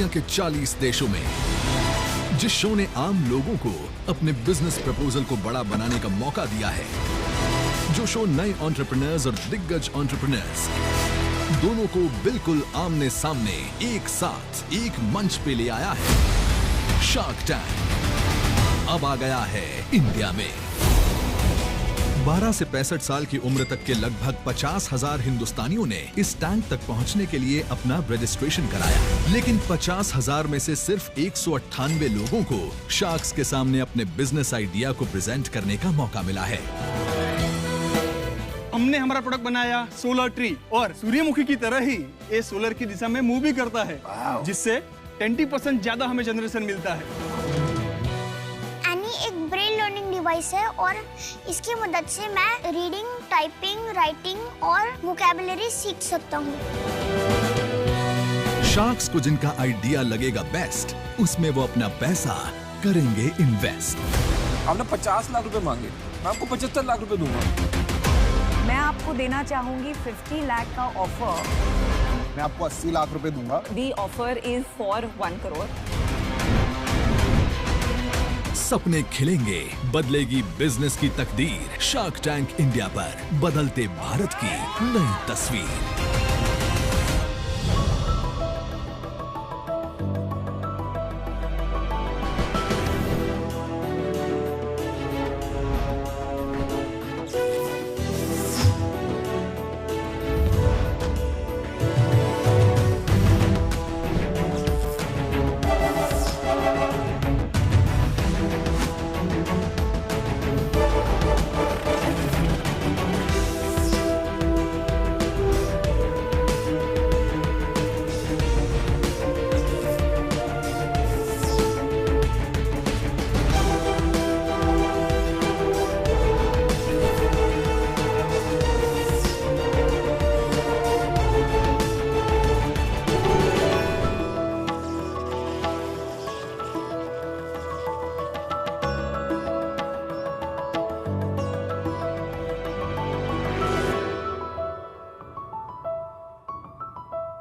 दुनिया के 40 देशों में। जिस शो ने आम लोगों को अपने बिजनेस प्रपोजल को बड़ा बनाने का मौका दिया है, जो शो नए एंटरप्रेन्योर्स और दिग्गज एंटरप्रेन्योर्स दोनों को बिल्कुल आमने सामने एक साथ एक मंच पे ले आया है। शार्क टैंक अब आ गया है इंडिया में। 12 से 65 साल की उम्र तक के लगभग 50,000 हिंदुस्तानियों ने इस टैंक तक पहुंचने के लिए अपना रजिस्ट्रेशन कराया, लेकिन 50,000 में से सिर्फ 198 लोगों को शार्क्स के सामने अपने बिजनेस आइडिया को प्रेजेंट करने का मौका मिला है। हमने हमारा प्रोडक्ट बनाया सोलर ट्री, और सूर्यमुखी की तरह ही ये सोलर की दिशा में मूव भी करता है, जिससे 20% ज्यादा हमें जनरेशन मिलता है। एक ब्रेन लर्निंग डिवाइस है और इसकी मदद से मैं रीडिंग, टाइपिंग, राइटिंग और वोकैबुलरी सीख सकता हूँ। शार्क्स को जिनका आइडिया लगेगा बेस्ट, उसमें वो अपना पैसा करेंगे इन्वेस्ट। आपने 50 लाख रुपए मांगे, मैं आपको 75 लाख रुपए दूंगा। मैं आपको देना चाहूंगी 50 लाख का ऑफर। मैं आपको 80 लाख रुपए दूंगा। The offer is for 1 crore. सपने खिलेंगे, बदलेगी बिजनेस की तकदीर। शार्क टैंक इंडिया पर बदलते भारत की नई तस्वीर।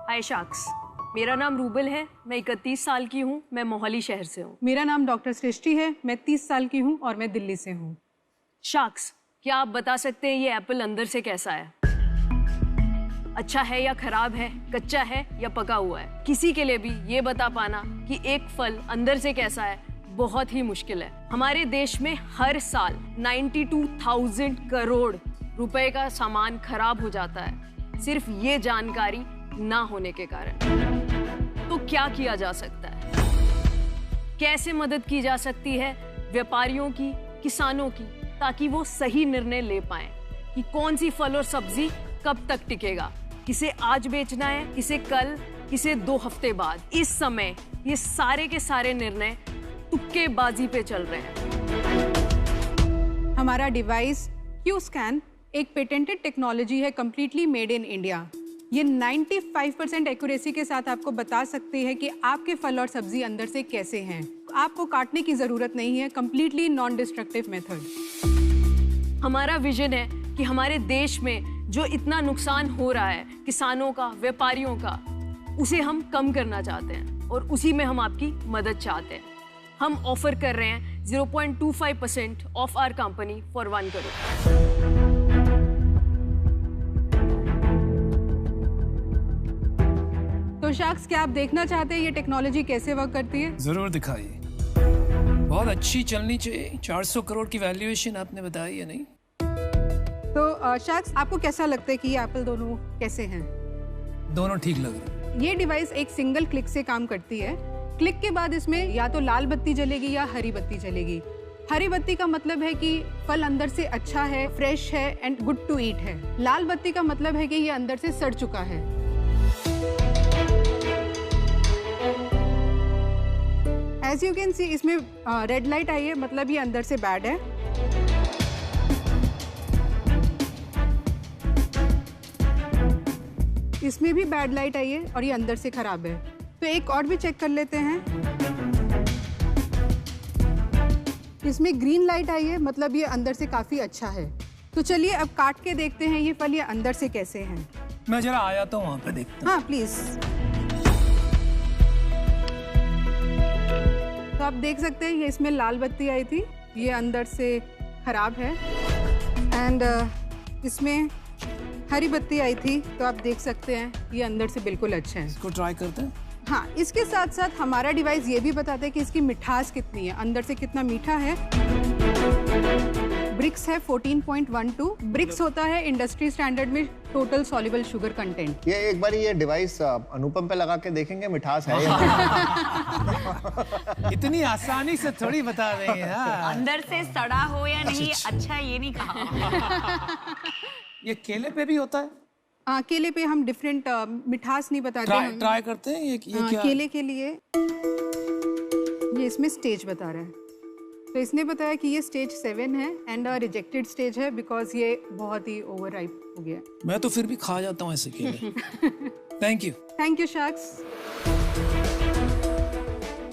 हाय शार्क्स, मेरा नाम रूबल है, मैं 31 साल की हूँ, मैं मोहाली शहर से हूँ। मेरा नाम डॉक्टर सृष्टि है, मैं 30 साल की हूँ और मैं दिल्ली से हूँ। शार्क्स, क्या आप बता सकते हैं ये एप्पल अंदर से कैसा है? अच्छा है या खराब है, कच्चा है या पका हुआ है? किसी के लिए भी ये बता पाना कि एक फल अंदर से कैसा है बहुत ही मुश्किल है। हमारे देश में हर साल 92,000 करोड़ रुपए का सामान खराब हो जाता है, सिर्फ ये जानकारी ना होने के कारण। तो क्या किया जा सकता है? कैसे मदद की जा सकती है व्यापारियों की, किसानों की, ताकि वो सही निर्णय ले पाएं कि कौन सी फल और सब्जी कब तक टिकेगा, किसे आज बेचना है, किसे कल, किसे 2 हफ्ते बाद। इस समय ये सारे के सारे निर्णय तुक्केबाजी पे चल रहे हैं। हमारा डिवाइस क्यू स्कैन एक पेटेंटेड टेक्नोलॉजी है, कंप्लीटली मेड इन इंडिया। ये 95% एक्यूरेसी के साथ आपको बता सकती है कि आपके फल और सब्जी अंदर से कैसे हैं। आपको काटने की जरूरत नहीं है, कंप्लीटली नॉन डिस्ट्रक्टिव मेथड। हमारा विजन है कि हमारे देश में जो इतना नुकसान हो रहा है किसानों का, व्यापारियों का, उसे हम कम करना चाहते हैं और उसी में हम आपकी मदद चाहते हैं। हम ऑफर कर रहे हैं 0.25% of our company for 1 crore. तो शार्क्स, क्या आप देखना चाहते हैं ये टेक्नोलॉजी कैसे वर्क करती है? जरूर दिखाइए। बहुत अच्छी चलनी चाहिए। 400 करोड़ की वैल्यूएशन आपने बताई है, नहीं? तो शार्क्स, आपको कैसा लगता है कि ये एप्पल दोनों कैसे हैं? दोनों ठीक लग रहे हैं। ये डिवाइस एक सिंगल क्लिक से काम करती है। क्लिक के बाद इसमें या तो लाल बत्ती जलेगी या हरी बत्ती जलेगी। हरी बत्ती का मतलब है कि फल अंदर से अच्छा है, फ्रेश है एंड गुड टू ईट है। लाल बत्ती का मतलब है कि ये अंदर से सड़ चुका है। एज यू कैन सी, इसमें रेड लाइट आई है, मतलब ये अंदर से बैड है। इसमें भी बैड लाइट आई है और ये अंदर से खराब है। तो एक और भी चेक कर लेते हैं। इसमें ग्रीन लाइट आई है, मतलब ये अंदर से काफी अच्छा है। तो चलिए अब काट के देखते हैं ये फल ये अंदर से कैसे हैं। मैं जरा आया तो वहाँ पे देखता हूँ। हाँ प्लीज। तो आप देख सकते हैं ये इसमें लाल बत्ती आई थी, ये अंदर से खराब है। एंड इसमें हरी बत्ती आई थी, तो आप देख सकते हैं ये अंदर से बिल्कुल अच्छा है। इसको ट्राई करते हैं। हाँ, इसके साथ साथ हमारा डिवाइस ये भी बताता है कि इसकी मिठास कितनी है, अंदर से कितना मीठा है। ब्रिक्स है 14.12। ब्रिक्स होता है इंडस्ट्री स्टैंडर्ड में टोटल सॉल्युबल शुगर कंटेंट। ये एक बार ये डिवाइस अनुपम पे लगा के देखेंगे मिठास है या नहीं। इतनी आसानी से थोड़ी बता देंगे। अंदर से सड़ा हो या नहीं अच्छा ये नहीं कहा। ये केले पे भी होता है? केले पे हम डिफरेंट मिठास नहीं बताते। ट्राई करते हैं। ये क्या? केले के लिए ये इसमें स्टेज बता रहा है, तो इसने बताया कि ये स्टेज 7 है एंड रिजेक्टेड स्टेज है बिकॉज ये बहुत ही ओवर राइप हो गया। मैं तो फिर भी खा जाता हूँ ऐसे केले। Thank you sacks.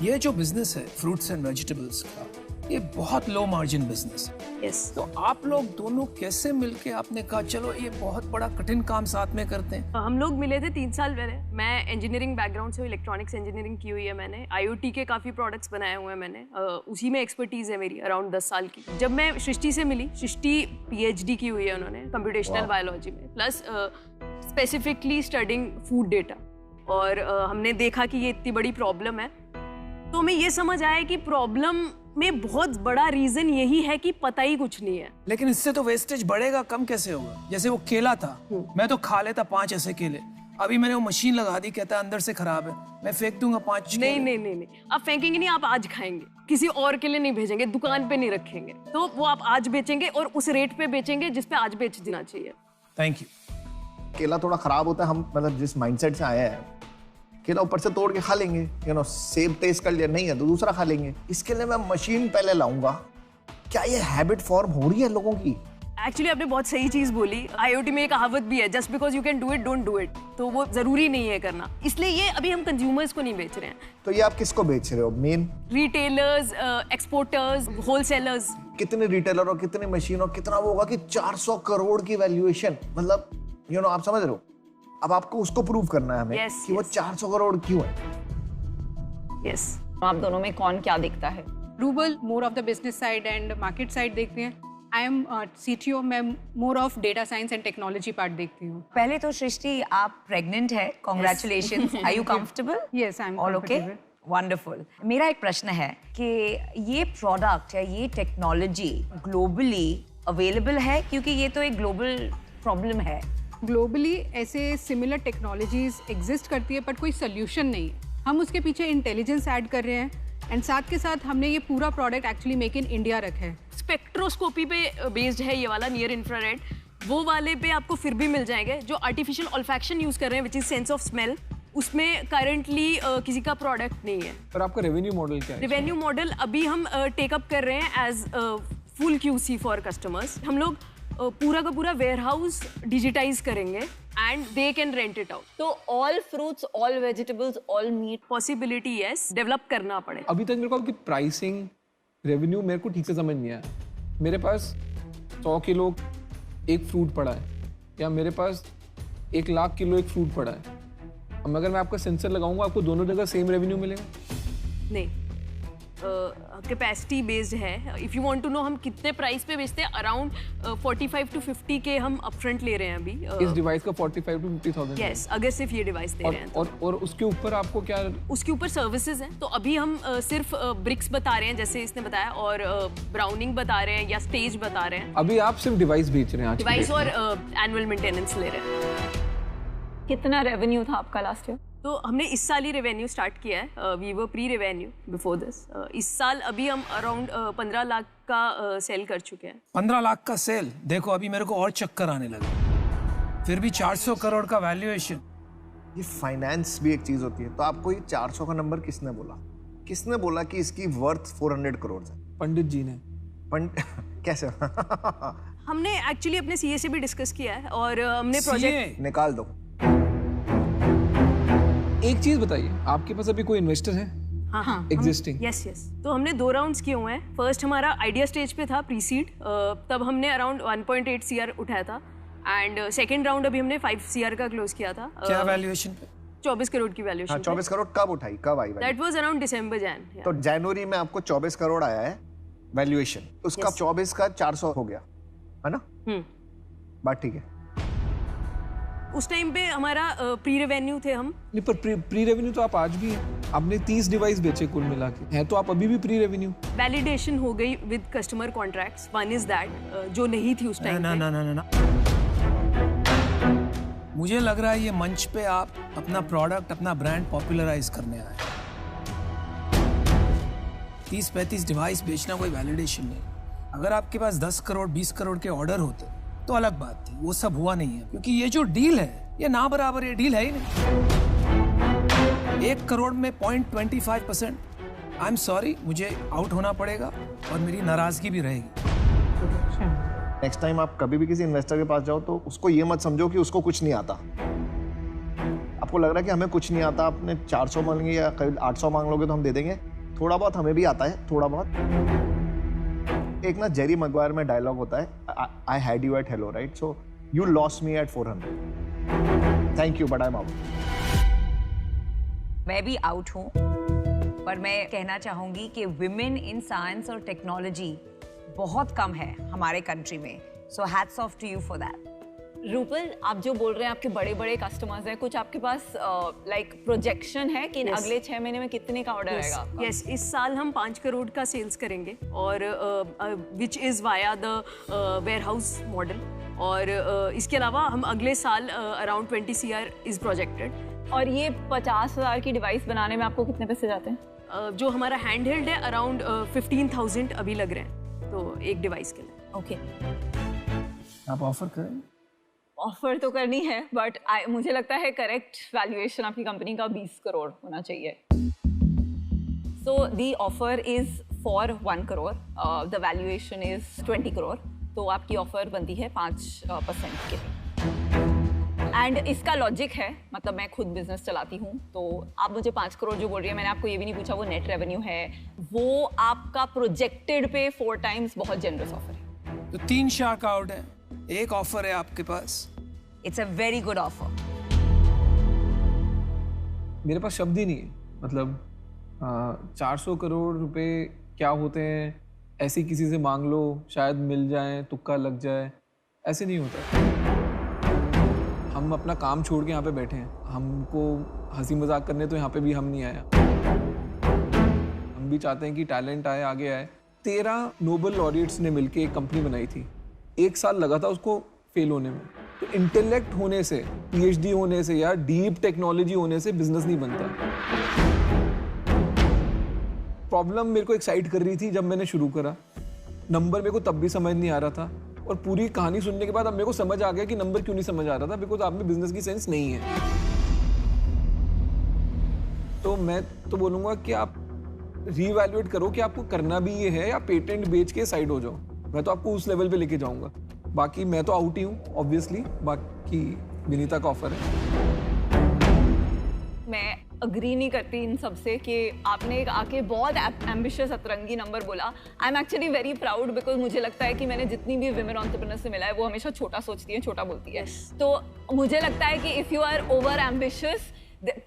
ये जो बिजनेस है फ्रूट्स एंड वेजिटेबल्स का, ये बहुत लो मार्जिन बिजनेस है। यस। तो आप लोग दोनों कैसे मिलके आपने कहा चलो ये बहुत बड़ा कठिन काम साथ में करते हैं? हम लोग मिले थे 3 साल पहले। मैं इंजीनियरिंग बैकग्राउंड से, इलेक्ट्रॉनिक्स इंजीनियरिंग की हुई है मैंने। IoT के काफ़ी प्रोडक्ट्स बनाए हुए हैं मैंने। उसी में एक्सपर्टीज़ है मेरी अराउंड 10 साल की। जब मैं सृष्टि से मिली, सृष्टि PhD की हुई है उन्होंने कंप्यूटेशनल बायोलॉजी में, plus specifically studying food data. और हमने देखा कि ये इतनी बड़ी प्रॉब्लम है, तो हमें ये समझ आया कि प्रॉब्लम में बहुत बड़ा रीजन यही है कि पता ही कुछ नहीं है। लेकिन इससे तो वेस्टेज बढ़ेगा, कम कैसे होगा? जैसे वो केला था, मैं तो खा लेता 5 ऐसे केले। अभी मैंने वो मशीन लगा दी, कहता है अंदर से खराब है, मैं फेंक दूंगा 5 नहीं नहीं नहीं नहीं, आप फेंकेंगे नहीं, आप आज खाएंगे, किसी और के लिए नहीं भेजेंगे, दुकान पे नहीं रखेंगे। तो वो आप आज बेचेंगे और उस रेट पे बेचेंगे जिस पे आज बेच देना चाहिए। Thank you. केला थोड़ा खराब होता है, हम मतलब जिस माइंडसेट से आए हैं, केला ऊपर से तोड़ के खा लेंगे, सेब टेस्ट कर लिया, नहीं है तो दूसरा खा लेंगे। इसके लिए मैं मशीन पहले लाऊंगा। क्या ये हैबिट फॉर्म हो रही है लोगों की? एक्चुअली आपने बहुत सही चीज बोली। IoT में एक कहावत भी है, just because you can do it don't do it. तो वो जरूरी नहीं है करना, इसलिए ये अभी हम कंज्यूमर्स को नहीं बेच रहे हैं। तो ये आप किसको बेच रहे हो? Main retailers, exporters, wholesalers. कितने रिटेलर और कितने मशीन और कितना वो होगा कि 400 करोड़ की वैल्यूएशन, मतलब आप समझ रहे हो? अब आपको उसको प्रूव करना है हमें कि वो 400 करोड़ क्यों है। यस। आप दोनों में कौन क्या दिखता है? Rupal more of the business side and market side देखते हैं। आई एम CTO, मैं more of data science and technology part देखती हूँ। पहले तो सृष्टि आप प्रेग्नेंट है, congratulations. Are you comfortable? Yes, I am all okay, wonderful. मेरा एक प्रश्न है कि ये प्रोडक्ट या ये टेक्नोलॉजी ग्लोबली अवेलेबल है, क्योंकि ये तो एक ग्लोबल प्रॉब्लम है। ग्लोबली ऐसे सिमिलर टेक्नोलॉजीज एग्जिस्ट करती है, बट कोई सोल्यूशन नहीं है। हम उसके पीछे इंटेलिजेंस ऐड कर रहे हैं एंड साथ के साथ हमने ये पूरा product actually make in India रखा है। स्पेक्ट्रोस्कोपी पे बेस्ड है ये वाला, नियर इंफ्रारेड। वो वाले पे आपको फिर भी मिल जाएंगे। जो आर्टिफिशियल ऑल्फैक्शन यूज कर रहे हैं, which is sense of smell, उसमें करंटली किसी का प्रोडक्ट नहीं है। पर आपका रेवेन्यू मॉडल क्या है? रेवेन्यू मॉडल अभी हम टेकअप कर रहे हैं as full QC for customers. हम लोग पूरा का पूरा वेयरहाउस डिजिटाइज करेंगे and they can rent it out. तो all fruits, all vegetables, all meat, possibility yes, develop करना पड़ेगा। अभी तक मेरे को आपकी प्राइसिंग, रेवेन्यू मेरे को ठीक से समझ नहीं आया। मेरे पास 100 किलो एक फ्रूट पड़ा है, या मेरे पास 1 लाख किलो एक फ्रूट पड़ा है। अब अगर मैं आपका सेंसर लगाऊंगा, आपको दोनों जगह सेम रेवेन्यू मिलेगा? नहीं, कैपेसिटी बेस्ड है। If you want to know हम कितने प्राइस पे बेचते हैं, अराउंड 45 to 50 के हम अपफ्रंट ले रहे हैं अभी। इस डिवाइस का 45 to 50,000? यस, अगर सिर्फ ये डिवाइस दे रहे हैं तो। और उसके ऊपर आपको क्या? उसके ऊपर सर्विसेज हैं। तो अभी हम सिर्फ ब्रिक्स बता रहे हैं, जैसे इसने बताया, और ब्राउनिंग बता रहे हैं या स्टेज बता रहे हैं। अभी आप सिर्फ डिवाइस बेच रहे हैं? डिवाइस और एनुअल मेंटेनेंस ले रहे हैं। कितना रेवेन्यू था आपका लास्ट ईयर? तो हमने इस साल ही रेवेन्यू स्टार्ट किया है। We were pre revenue before this. इस साल अभी हम अराउंड 15 लाख का सेल कर चुके हैं। 15 लाख का सेल? देखो अभी मेरे को और चक्कर आने लगे। फिर भी 400 करोड़ का वैल्यूएशन। ये फाइनेंस भी एक चीज होती है। तो आपको ये 400 का नंबर किसने बोला? किसने बोला कि इसकी वर्थ 400 करोड़ है? पंडित जी ने। कैसे? हमने एक्चुअली अपने CA से भी डिस्कस किया है और हमने प्रोजेक्ट निकाल दो। एक चीज बताइए, आपके पास अभी कोई इन्वेस्टर है? हाँ, एग्जिस्टिंग? यस। तो हमने 2 राउंड्स किए हुए हैं। फर्स्ट हमारा आइडिया स्टेज पे था, प्री सीड, तब हमने अराउंड 1.8 CR उठाया था। एंड सेकंड राउंड अभी हमने 5 CR का क्लोज किया था। क्या वैल्यूएशन पे? 24 करोड़ की हाँ, वैल्यूएशन। 24 करोड़ कब उठाई, कब आई? दैट वाज अराउंड दिसंबर जैन। तो जनवरी में आपको 24 करोड़ आया है वैल्यूएशन, उसका 24 का 400 हो गया, है ना? बात ठीक है। उस टाइम पे हमारा प्री रेवेन्यू थे हम। नहीं, पर प्री रेवेन्यू तो आप आज भी हैं। आपने 30 डिवाइस बेचे कुल मिला के, हैं तो आप अभी भी प्री रेवेन्यू। वैलिडेशन हो गई with customer contracts. One is that जो नहीं थी उस टाइम पे। ना। मुझे लग रहा है ये मंच पे आप अपना प्रोडक्ट, अपना ब्रांड पॉपुलराइज करने आए। 30-35 डिवाइस बेचना कोई वैलिडेशन नहीं। अगर आपके पास 10 करोड़ 20 करोड़ के ऑर्डर होते तो अलग बात थी, वो सब हुआ नहीं है, क्योंकि ये जो डील है ये ना बराबर ये डील है ही नहीं। 1 करोड़ में 0.25%। आई एम सॉरी, मुझे आउट होना पड़ेगा और मेरी नाराजगी भी रहेगी। नेक्स्ट टाइम आप कभी भी किसी इन्वेस्टर के पास जाओ तो उसको ये मत समझो कि उसको कुछ नहीं आता। आपको लग रहा है कि हमें कुछ नहीं आता, आपने 400 मांगेंगे या करीब 800 मांग लोगे तो हम दे देंगे। थोड़ा बहुत हमें भी आता है, थोड़ा बहुत। एक ना जेरी मैग्वायर में डायलॉग होता है, I had you at hello, right? So you lost me at 400, thank you but I am out. मैं भी आउट हूँ, पर मैं कहना चाहूंगी कि विमेन इन साइंस और टेक्नोलॉजी बहुत कम है हमारे कंट्री में। So hats off to you for that. Rupal, आप जो बोल रहे हैं आपके बड़े बड़े कस्टमर्स हैं, कुछ आपके पास लाइक प्रोजेक्शन है कि अगले 6 महीने में कितने का ऑर्डर आएगा? यस, इस साल हम 5 करोड़ का सेल्स करेंगे और which is via the warehouse model. और इसके अलावा हम अगले साल अराउंड 20 CR इज प्रोजेक्टेड। और ये 50,000 की डिवाइस बनाने में आपको कितने पैसे जाते हैं? जो हमारा हैंड हेल्ड है अराउंड 15,000 अभी लग रहे हैं तो एक डिवाइस के लिए। ओके, आप ऑफर करें? ऑफर तो करनी है, बट मुझे लगता है करेक्ट वैल्यूएशन आपकी कंपनी का 20 करोड़ होना चाहिए। So the offer is for 1 crore, the valuation is 20 crore, तो आपकी ऑफर बनती है 5% के। एंड इसका लॉजिक है, मतलब मैं खुद बिजनेस चलाती हूँ, तो आप मुझे 5 करोड़ जो बोल रही है, मैंने आपको ये भी नहीं पूछा वो नेट रेवेन्यू है, वो आपका प्रोजेक्टेड पे 4 टाइम्स बहुत जेनरस ऑफर है। तो 3 शार्क आउट है, एक ऑफर है आपके पास। It's a very good offer. मेरे पास शब्द ही नहीं है, मतलब 400 करोड़ रुपए क्या होते हैं, ऐसे किसी से मांग लो शायद मिल जाए, तुक्का लग जाए, ऐसे नहीं होता। हम अपना काम छोड़ के यहाँ पे बैठे हैं, हमको हंसी मजाक करने तो यहाँ पे भी हम नहीं आया। हम भी चाहते हैं कि टैलेंट आए, आगे आए। 13 नोबेल लॉरिएट्स ने मिलके एक कंपनी बनाई थी, 1 साल लगा था उसको फेल होने में। तो इंटेलेक्ट होने से, PhD होने से या डीप टेक्नोलॉजी होने से बिजनेस नहीं बनता। प्रॉब्लम मेरे को एक्साइट कर रही थी जब मैंने शुरू करा, नंबर मेरे को तब भी समझ नहीं आ रहा था, और पूरी कहानी सुनने के बाद अब मेरे को समझ आ गया कि नंबर क्यों नहीं समझ आ रहा था, बिकॉज आप में बिजनेस की सेंस नहीं है। तो मैं तो बोलूंगा कि आप रीवैल्यूएट करो कि आपको करना भी ये है या पेटेंट बेच के साइड हो जाओ। मैं तो आपको उस लेवल पे लेके जाऊंगा। बाकी मैं तो आउट ही हूँ ऑब्वियसली, बाकी विनीता का ऑफर है। मैं अग्री नहीं करती इन सबसे कि आपने एक आके बहुत एम्बिशियस अतरंगी नंबर बोला। I am actually very proud, because मुझे लगता है कि मैंने जितनी भी विमेन एंटरप्रेन्योर से मिला है वो हमेशा छोटा सोचती है, छोटा बोलती है। तो मुझे लगता है कि if you are over ambitious,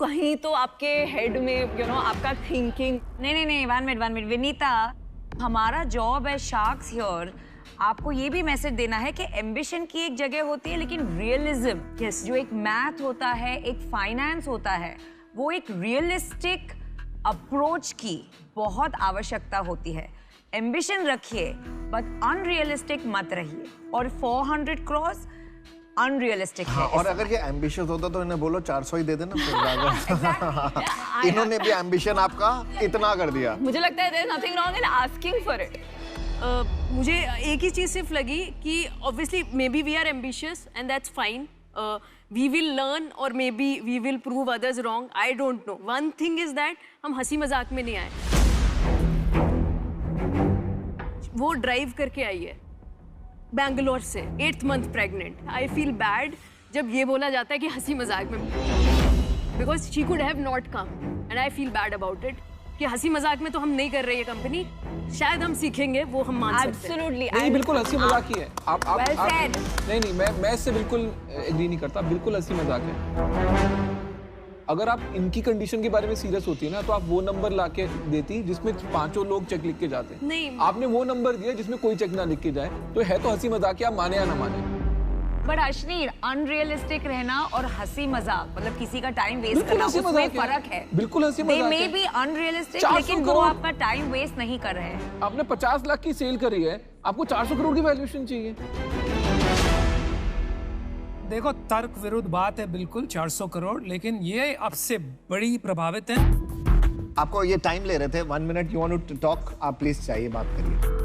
कहीं तो आपके हेड में आपका थिंकिंग। नहीं, 1 मिनट विनीता, हमारा जॉब है शार्क्स हियर आपको ये भी मैसेज देना है कि एम्बिशन की एक जगह होती है, लेकिन रियलिज्म जो एक मैथ होता है, एक फाइनेंस होता है, वो एक रियलिस्टिक अप्रोच की बहुत आवश्यकता होती है। एम्बिशन रखिए बट अनरियलिस्टिक मत रहिए, और 400 क्रॉस अनरियलिस्टिक है। और अगर ये एम्बिशियस होता तो इन्हें बोलो 400 ही दे देना। इन्होंने भी एम्बिशन आपका इतना कर दिया। मुझे लगता है there is nothing wrong in asking for it. मुझे एक ही चीज सिर्फ लगी कि obviously may be we are ambitious and that's fine, we will learn और may be we will prove others wrong, I don't know. One thing is that हम हंसी मजाक में नहीं आए, वो ड्राइव करके आई है बैंगलोर से, 8th month pregnant. I feel bad जब ये बोला जाता है कि हंसी मजाक में, because she could have not come and I feel bad about it कि हंसी मजाक में तो हम नहीं कर रहे ये कंपनी, शायद हम सीखेंगे, वो हम मान सकते हैं। Absolutely. नहीं, बिल्कुल हंसी मजाक ही है। आप Well said. नहीं, मैं इससे बिल्कुल एग्री नहीं करता, बिल्कुल हंसी मजाक है। अगर आप इनकी कंडीशन के बारे में सीरियस होती है ना, तो आप वो नंबर लाके देती जिसमें 5 लोग चेक लिख के जाते हैं। नहीं, आपने वो नंबर दिया जिसमें कोई चेक ना लिख के जाए। तो है तो हंसी मजाक, आप माने या ना माने। बट अश्नीर, अनरियलिस्टिक रहना और हंसी मजाक, मतलब किसी का टाइम वेस्ट बिल्कुल करना, हंसी उसमें मजाक है। फर्क है। बिल्कुल हंसी They मजाक may है। be unrealistic, 400 लेकिन वो करोड़। आपका टाइम वेस्ट नहीं कर रहे हैं। आपने 50 लाख की सेल करी है, आपको 400 करोड़ की वैल्यूएशन चाहिए। देखो, तर्क विरुद्ध बात है बिल्कुल, 400 करोड़, लेकिन ये अब से बड़ी प्रभावित है। आपको ये टाइम ले रहे थे, 1 minute you want to talk, आप प्लीज चाहिए बात करिए।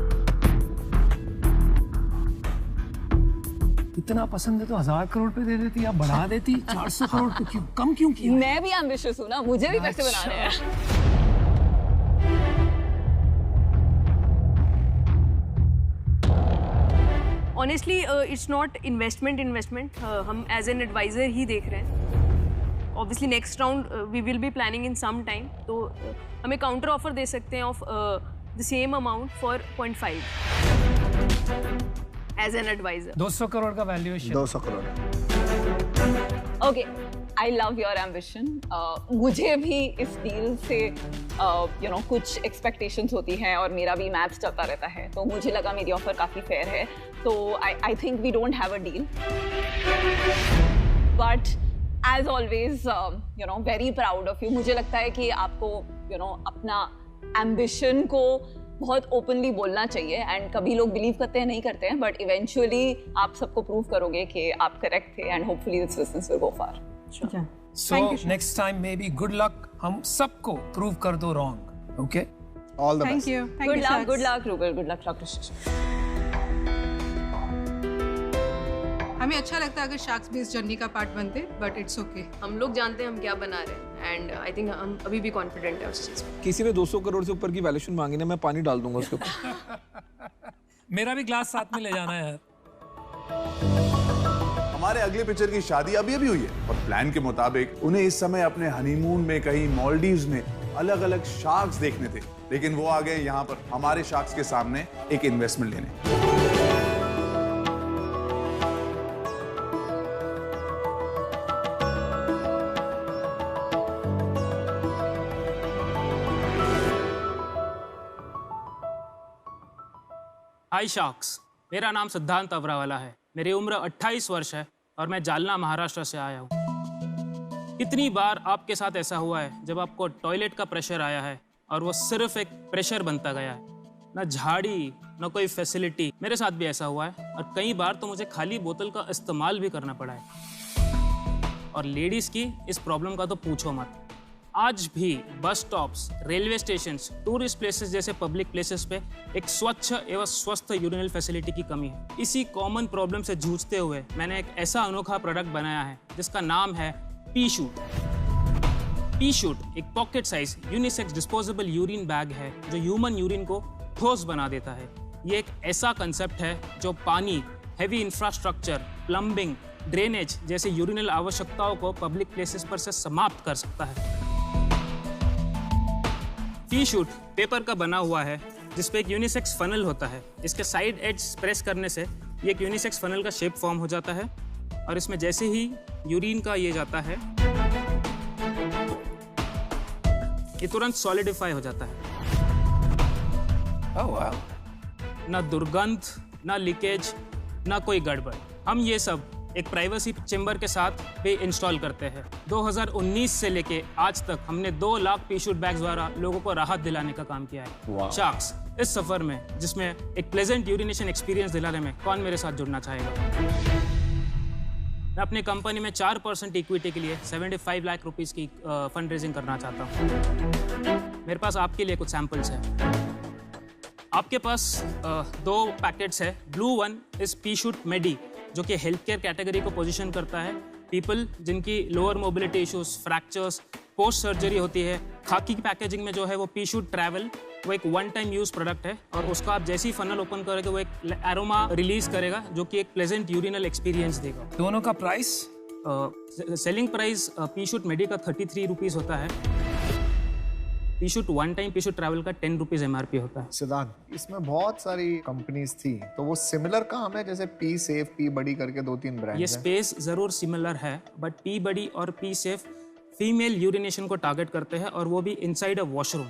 इतना पसंद है तो 1000 करोड़ पे दे देती, आप बढ़ा देती 400 करोड़ पे, क्यों कम क्यों किया? मैं भी एम्बिशियस हूँ ना, मुझे भी पैसे बनाने हैं। ऑनेस्टली इट्स नॉट इन्वेस्टमेंट, हम एज एन एडवाइजर ही देख रहे हैं। Obviously next round we will be planning in some time, तो हमें काउंटर ऑफर दे सकते हैं of the same amount for 0.5 as an advisor. 200 crore का valuation. 200 crore. Okay, I love your ambition. मुझे भी इस डील से कुछ एक्सपेक्टेशंस होती हैं और मेरा भी मैथ्स चलता रहता है, तो मुझे लगा मेरी ऑफर काफ़ी फेयर है। तो I think we don't have a deal, but as always very proud of you. मुझे लगता है कि आपको अपना एम्बिशन को बहुत ओपनली बोलना चाहिए, एंड कभी लोग बिलीव करते हैं, नहीं करते हैं, बट इवेंचुअली आप सबको प्रूव करोगे कि आप करेक्ट थे, and hopefully this business will go far. So next time may be good luck, हम सबको प्रूव कर दो wrong. Okay, all the thank best. You. Good luck rouble, good luck sacks. हमें अच्छा लगता है अगर शार्क्स भी इस जर्नी का पार्ट बनते, बट इट्स ओके। हम लोग जानते हैं हम क्या बना रहे हैं, एंड आई थिंक हम अभी भी कॉन्फिडेंट है उस चीज़ में। किसी ने 200 करोड़ से ऊपर की वैल्यूएशन मांगी ना, मैं पानी डाल दूंगा उसके ऊपर। मेरा भी ग्लास साथ में ले जाना है यार। हमारे अगले पिक्चर की शादी अभी अभी हुई है और प्लान के मुताबिक उन्हें इस समय अपने हनीमून में कहीं मालदीव्स में अलग अलग शार्क्स देखने थे, लेकिन वो आ गए यहाँ पर हमारे शार्क्स के सामने एक इन्वेस्टमेंट लेने। हाय शार्क्स, मेरा नाम सिद्धांत अवरावाला है। मेरी उम्र 28 वर्ष है और मैं जालना महाराष्ट्र से आया हूँ। कितनी बार आपके साथ ऐसा हुआ है जब आपको टॉयलेट का प्रेशर आया है और वो सिर्फ एक प्रेशर बनता गया है, ना झाड़ी ना कोई फैसिलिटी। मेरे साथ भी ऐसा हुआ है और कई बार तो मुझे खाली बोतल का इस्तेमाल भी करना पड़ा है। और लेडीज़ की इस प्रॉब्लम का तो पूछो मत। आज भी bus stops, railway stations, tourist places जैसे पब्लिक प्लेसेस पे एक स्वच्छ एवं स्वस्थ यूरिनल फैसिलिटी की कमी है। इसी कॉमन प्रॉब्लम से जूझते हुए मैंने एक ऐसा अनोखा प्रोडक्ट बनाया है जिसका नाम है पी-शूट। पी-शूट एक pocket size unisex disposable urine bag है जो ह्यूमन यूरिन को ठोस बना देता है। ये एक ऐसा कंसेप्ट है जो पानी, हेवी इंफ्रास्ट्रक्चर, प्लम्बिंग, ड्रेनेज जैसे यूरिनल आवश्यकताओं को पब्लिक प्लेसेस पर से समाप्त कर सकता है। पी-शूट पेपर का बना हुआ है जिसपे एक यूनिसेक्स फनल होता है। इसके साइड एज प्रेस करने से ये एक यूनिसेक्स फनल का शेप फॉर्म हो जाता है और इसमें जैसे ही यूरिन का ये जाता है ये तुरंत सॉलिडिफाई हो जाता है। Oh, wow. ना दुर्गंध, ना लीकेज, ना कोई गड़बड़। हम ये सब एक प्राइवेसी चेंबर के साथ भी इंस्टॉल करते हैं। 2019 से लेके आज तक हमने 2 लाख पी-शूट बैग्स द्वारा लोगों को राहत दिलाने का काम किया है। शार्क्स, इस सफर में जिसमें एक प्लेजेंट यूरिनेशन एक्सपीरियंस दिलाने में कौन मेरे साथ जुड़ना चाहेगा? मैं अपनी कंपनी में 4% इक्विटी के लिए 75 लाख रुपीस की फंड रेजिंग करना चाहता हूँ। मेरे पास आपके लिए कुछ सैंपल्स हैं। आपके पास 2 पैकेट्स है। ब्लू वन इज पी-शूट मेडी जो कि हेल्थ केयर कैटेगरी को पोजीशन करता है। पीपल जिनकी lower mobility issues, fractures, post surgery होती है। खाकी की पैकेजिंग में जो है वो पी-शूट ट्रैवल, वो एक 1 टाइम यूज प्रोडक्ट है और उसका आप जैसे ही फनल ओपन करोगे वो एक एरोमा रिलीज करेगा जो कि एक प्लेजेंट यूरिनल एक्सपीरियंस देगा। दोनों का प्राइस? सेलिंग प्राइस पी-शूट मेडी का 33 रुपीज़ होता है। पी-शूट 1 टाइम पी-शूट ट्रैवल का 10 रुपीज़ MRP होता है। सिद्धांत, इसमें बहुत सारी कंपनीज थी, तो वो सिमिलर काम है जैसे पी सेफ, पी बडी करके 2-3 ब्रांड्स हैं। ये स्पेस जरूर सिमिलर है बट पी बडी और पी सेफ फीमेल यूरिनेशन को टारगेट करते हैं और वो भी इनसाइड अ वॉशरूम।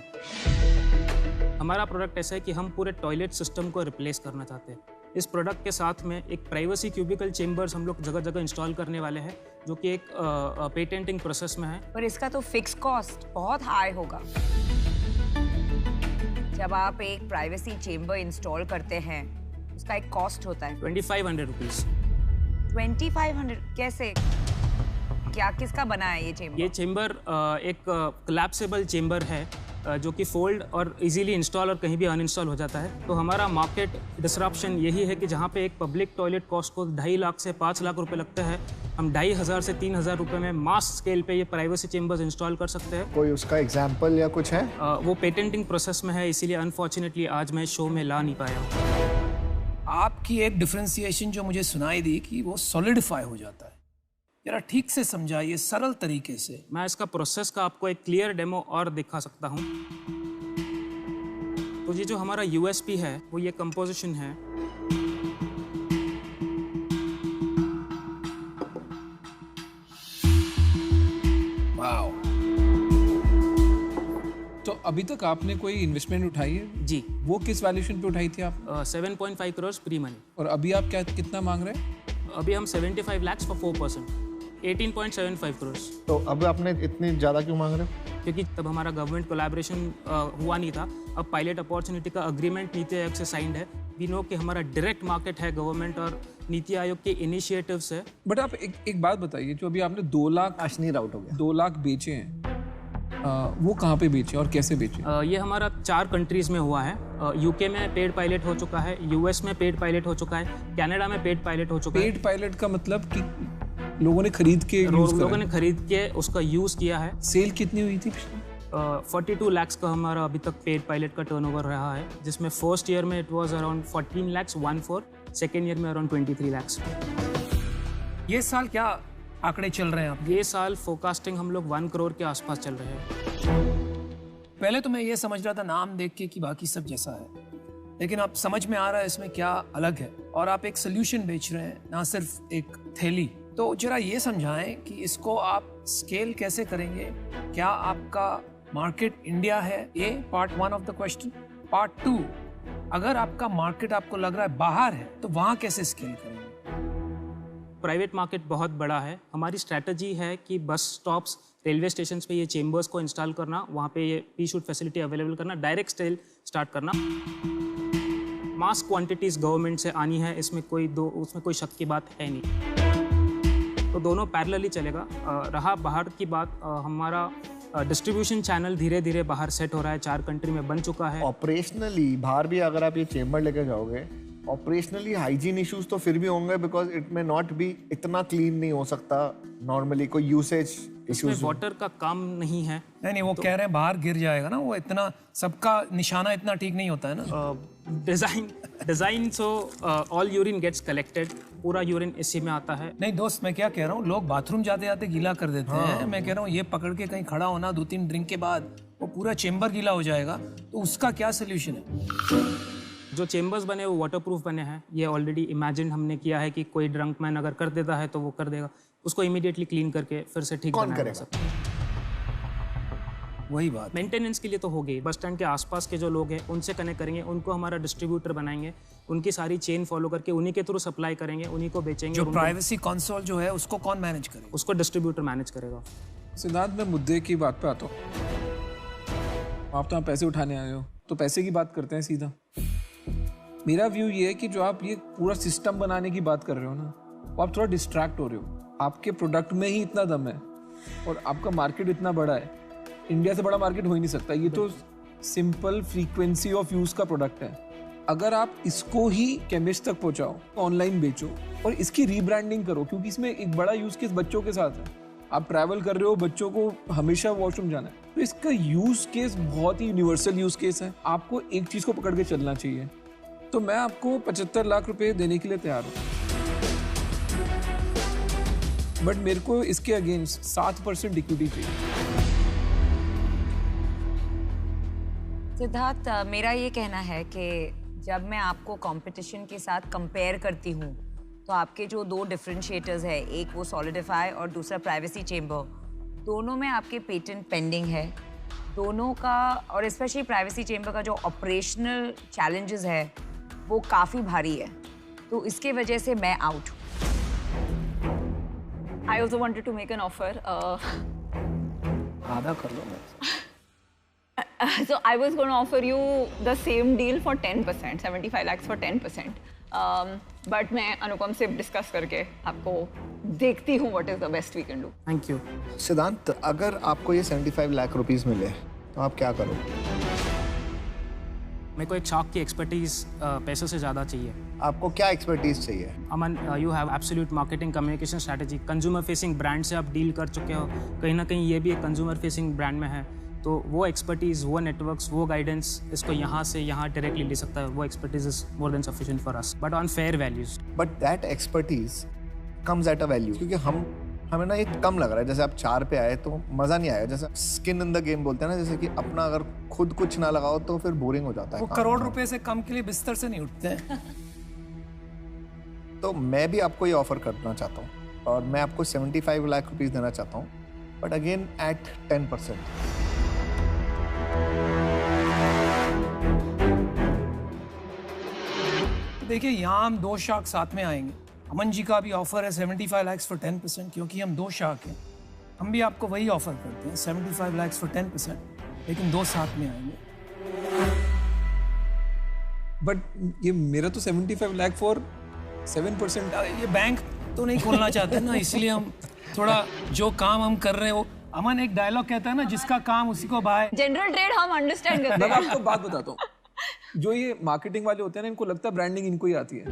हमारा प्रोडक्ट ऐसा है कि हम पूरे टॉयलेट सिस्टम को रिप्लेस करना चाहते हैं। इस प्रोडक्ट के साथ में एक प्राइवेसी क्यूबिकल चेम्बर्स हम लोग जगह जगह इंस्टॉल करने वाले हैं, जो कि एक पेटेंटिंग प्रोसेस में है। पर इसका तो फिक्स कॉस्ट बहुत हाई होगा। जब आप एक प्राइवेसी चेम्बर इंस्टॉल करते हैं उसका एक कॉस्ट होता है 2500 रुपीज़। 2500 कैसे? क्या किसका बना है ये चेम्बर? ये चेम्बर एक कोलैप्सिबल चेम्बर है जो कि फोल्ड और इजीली इंस्टॉल और कहीं भी अनइंस्टॉल हो जाता है। तो हमारा मार्केट डिसरप्शन यही है कि जहाँ पे एक पब्लिक टॉयलेट कॉस्ट को 2.5 लाख से 5 लाख रुपए लगते हैं, हम 2500 से 3000 रुपए में मास स्केल पे ये प्राइवेसी चेम्बर्स इंस्टॉल कर सकते हैं। कोई उसका एग्जाम्पल या कुछ है? वो पेटेंटिंग प्रोसेस में है, इसीलिए अनफॉर्चुनेटली आज मैं शो में ला नहीं पाया। आपकी एक डिफरेंशिएशन जो मुझे सुनाई दी कि वो सॉलिडिफाई हो जाता है, जरा ठीक से समझाइए सरल तरीके से। मैं इसका प्रोसेस का आपको एक क्लियर डेमो और दिखा सकता हूँ। तो ये जो हमारा यूएसपी है वो ये कंपोजिशन है। वाओ। तो अभी तक आपने कोई इन्वेस्टमेंट उठाई है? जी। वो किस वैल्यूएशन पे उठाई थी आप? 7.5 करोड़ प्री मनी। और अभी आप कितना मांग रहे हैं? अभी हम 75 लाख फॉर 4%, 18.75 करोड़। तो अब आपने इतनी ज़्यादा क्यों मांग रहे हो? क्योंकि तब हमारा गवर्नमेंट कोलैबोरेशन हुआ नहीं था। अब पायलट अपॉर्चुनिटी का अग्रीमेंट नीति आयोग से साइंड है। वी नो कि हमारा डायरेक्ट मार्केट है गवर्नमेंट और नीति आयोग के इनिशिएटिव्स है। बट आप एक बात बताइए, जो अभी आपने 2 लाख अश्नीर आउट हो गया, 2 लाख बेचे हैं, वो कहाँ पे बेचे और कैसे बेचे? ये हमारा 4 कंट्रीज में हुआ है। यूके में पेड पायलट हो चुका है, यूएस में पेड पायलट हो चुका है, कनाडा में पेड पायलट हो चुका है। पेड पायलट का मतलब कि लोगों ने खरीद के लोगों ने खरीद के उसका यूज किया है। सेल कितनी हुई थी? 42 लाख का हमारा अभी तक पेड पायलट का टर्नओवर रहा है, जिसमें फर्स्ट ईयर में it was around 14 lakh 14, second year में अराउंड 23 लाख। ये साल क्या आंकड़े चल रहे हैं आप? ये साल फोरकास्टिंग हम लोग 1 करोड़ के आसपास चल रहे हैं। पहले तो मैं ये समझ रहा था नाम देख के कि बाकी सब जैसा है, लेकिन अब समझ में आ रहा है इसमें क्या अलग है। और आप एक सोल्यूशन बेच रहे हैं, ना सिर्फ एक थैली। तो जरा ये समझाएं कि इसको आप स्केल कैसे करेंगे? क्या आपका मार्केट इंडिया है? ये part 1 of the question. Part 2, अगर आपका मार्केट आपको लग रहा है बाहर है, तो वहां कैसे स्केल करेंगे? प्राइवेट मार्केट बहुत बड़ा है। हमारी स्ट्रैटेजी है कि बस स्टॉप्स, रेलवे स्टेशन पे ये चेम्बर्स को इंस्टॉल करना, वहाँ पे ये पी शूट फैसिलिटी अवेलेबल करना, डायरेक्ट सेल स्टार्ट करना। मास क्वांटिटीज गवर्नमेंट से आनी है, इसमें उसमें कोई शक की बात है नहीं। तो दोनों पैरेलली चलेगा। रहा बाहर की बात, हमारा डिस्ट्रीब्यूशन चैनल धीरे धीरे बाहर सेट हो रहा है, 4 कंट्री में बन चुका है। ऑपरेशनली बाहर भी अगर आप ये चेम्बर लेकर जाओगे, ऑपरेशनली हाइजीन इश्यूज तो फिर भी होंगे, बिकॉज इट में नॉट बी इतना क्लीन नहीं हो सकता नॉर्मली, कोई यूसेज इश्यूज। वाटर का काम नहीं है। नहीं, वो कह रहे हैं बाहर गिर जाएगा ना, वो इतना सबका निशाना इतना ठीक नहीं होता है ना। Design so all urine gets collected, पूरा यूरिन इसी में आता है। नहीं दोस्त, मैं क्या कह रहा हूँ, लोग बाथरूम जाते जाते गीला कर देते हैं। मैं कह रहा हूँ ये पकड़ के कहीं खड़ा होना 2-3 ड्रिंक के बाद वो पूरा चेम्बर गीला हो जाएगा, तो उसका क्या सोल्यूशन है? जो चेम्बर्स बने वो वाटरप्रूफ बने हैं। ये ऑलरेडी इमेजिन हमने किया है कि कोई ड्रंक मैन अगर कर देता है तो वो कर देगा, उसको इमीडिएटली क्लीन करके फिर से ठीक बनाया जा सकता है। वही बात, मेंटेनेंस के लिए तो हो गई। बस स्टैंड के आसपास के जो लोग हैं उनसे कनेक्ट करेंगे, उनको हमारा डिस्ट्रीब्यूटर बनाएंगे, उनकी सारी चेन फॉलो करके उन्हीं के थ्रू सप्लाई करेंगे, उन्हीं को बेचेंगे। जो प्राइवेसी कंसोल जो है उसको कौन मैनेज करेगा? उसको डिस्ट्रीब्यूटर मैनेज करेगा। सिद्धार्थ, मैं मुद्दे की बात पे आता हूँ। आप तो यहाँ पैसे उठाने आए हो, तो पैसे की बात करते हैं सीधा। मेरा व्यू ये है कि जो आप ये पूरा सिस्टम बनाने की बात कर रहे हो ना, वो आप थोड़ा डिस्ट्रैक्ट हो रहे हो। आपके प्रोडक्ट में ही इतना दम है और आपका मार्केट इतना बड़ा है, इंडिया से बड़ा मार्केट हो ही नहीं सकता। ये तो सिंपल फ्रीक्वेंसी ऑफ यूज का प्रोडक्ट है। अगर आप इसको ही केमिस्ट तक पहुंचाओ, ऑनलाइन बेचो और इसकी रीब्रांडिंग करो, क्योंकि इसमें एक बड़ा यूज केस बच्चों के साथ है। आप ट्रैवल कर रहे हो, बच्चों को हमेशा वॉशरूम जाना है, तो इसका यूज केस बहुत ही यूनिवर्सल यूज केस है। आपको एक चीज को पकड़ के चलना चाहिए। तो मैं आपको 75 लाख रुपए देने के लिए तैयार हूँ, बट मेरे को इसके अगेंस्ट 7% इक्विटी चाहिए। सिद्धार्थ, मेरा ये कहना है कि जब मैं आपको कंपटीशन के साथ कंपेयर करती हूँ, तो आपके जो 2 डिफरेंशिएटर्स है, एक वो सॉलिडिफाई और दूसरा प्राइवेसी चेम्बर, दोनों में आपके पेटेंट पेंडिंग है, दोनों का, और स्पेशली प्राइवेसी चेंबर का जो ऑपरेशनल चैलेंजेस है वो काफ़ी भारी है, तो इसके वजह से मैं आउट हूँ। I also wanted to make an offer. आधा कर लो। So I was going to offer you the same deal for 10%, 75 lakhs for 10%. But मैं अनुपम से डिस्कस करके आपको देखती हूँ what is the best we can do. Thank you. सिद्धांत, अगर आपको ये 75 लाख रुपीस मिले तो आप क्या करोगे? मेरे को एक शार्क की एक्सपर्टीज पैसों से ज़्यादा चाहिए। आपको क्या एक्सपर्टीज चाहिए? Aman, you have absolute marketing communication strategy, consumer facing brand से आप डील कर चुके हो, कहीं ना कहीं ये भी एक कंज्यूमर फेसिंग ब्रांड में है, तो वो एक्सपर्टीज, वो नेटवर्क्स, वो गाइडेंस इसको यहाँ से यहाँ डायरेक्टली ले सकता है। वो expertise is more than sufficient for us, but on fair values. But that expertise comes at a value, क्योंकि हमें ना ये कम लग रहा है। जैसे आप 4 पे आए तो मजा नहीं आया, जैसे स्किन इन द गेम बोलते हैं ना, जैसे कि अपना अगर खुद कुछ ना लगाओ तो फिर बोरिंग हो जाता है। वो करोड़ रुपए से कम के लिए बिस्तर से नहीं उठते हैं। तो मैं भी आपको ये ऑफर करना चाहता हूँ और मैं आपको 75 लाख रुपीस देना चाहता हूँ, बट अगेन एट 10%। देखिए, यहाँ हम 2 शार्क साथ में आएंगे। अमन जी का भी ऑफर है 75 लाख फॉर 10%, क्योंकि हम 2 शार्क हैं। हम भी आपको वही ऑफर करते हैं, 75 लाख फॉर 10%, लेकिन 2 साथ में आएंगे। बट ये मेरा तो 75 लाख फॉर 7%। ये बैंक तो नहीं खोलना चाहते ना, इसलिए हम थोड़ा जो काम हम कर रहे हैं वो, अमन एक डायलॉग कहता है ना, जिसका काम उसी को भाई। जनरल ट्रेड हम अंडरस्टैंड करते मैं हैं। आपको बात बताता हूँ, जो ये मार्केटिंग वाले होते हैं ना, इनको लगता है ब्रांडिंग इनको ही आती है।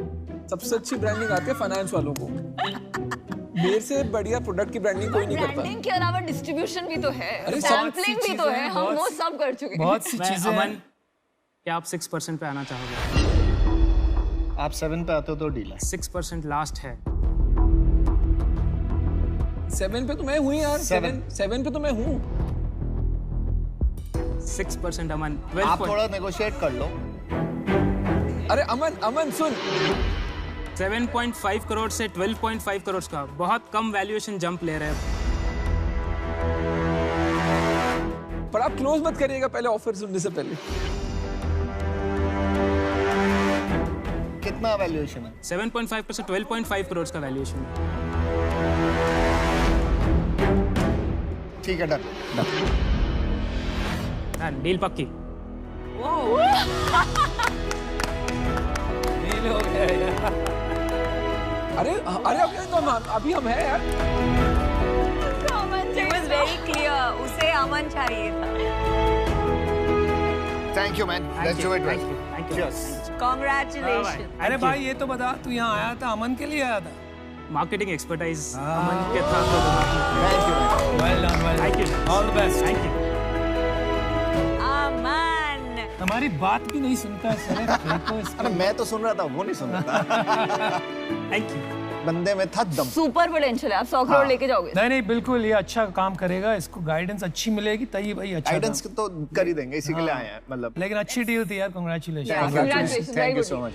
सबसे अच्छी ब्रांडिंग आती है फाइनेंस वालों को। मेरे से बढ़िया प्रोडक्ट की ब्रांडिंग कोई नहीं करता। ब्रांडिंग के अलावा डिस्ट्रीब्यूशन भी तो है, अरे सैम्पलिंग भी तो है, हम वो सब कर चुके हैं। बहुत सी चीजें। अमन, क्या आप 6% पे आना चाहोगे? आप 7 पे आते हो तो डील है। 6% लास्ट है। 7 पे तो मैं हूँ यार। 7 पे तो मैं हूँ। 6% अमन। आप थोड़ा नेगोशिएट कर लो। अरे अमन सुन, 7.5 करोड़ से 12.5 करोड़ का बहुत कम वैल्यूएशन जंप ले रहे हैं। पर आप क्लोज मत करिएगा पहले ऑफर सुनने से पहले। कितना वैल्यूएशन है? 7.5 से 12.5 करोड़ का वैल्यूएशन। ठीक है, डन। डील पक्की। डील हो गया यार। अरे अभी हम हैं यार। It was very clear, उसे अमन चाहिए था। Thank you man, let's do it. Thank you. Congratulations। अरे भाई, ये तो बता, तू यहाँ आया था अमन के लिए आया था? मार्केटिंग एक्सपर्टाइज अमन के था तो thank you. Well done, well. Thank you. All the best. Thank you. Aman हमारी बात भी नहीं सुनता है सर। देखो इसको। अरे मैं तो सुन रहा था, वो नहीं सुन रहा था। Thank you. बंदे में था दम। सुपर पोटेंशियल है, आप 100 करोड़ लेके जाओगे। नहीं, बिल्कुल ये अच्छा काम करेगा, इसको गाइडेंस अच्छी मिलेगी तभी भाई अच्छा। गाइडेंस तो कर ही देंगे, इसी के लिए आए हैं मतलब। लेकिन अच्छी डील थी यार, congratulation. Thank you so much.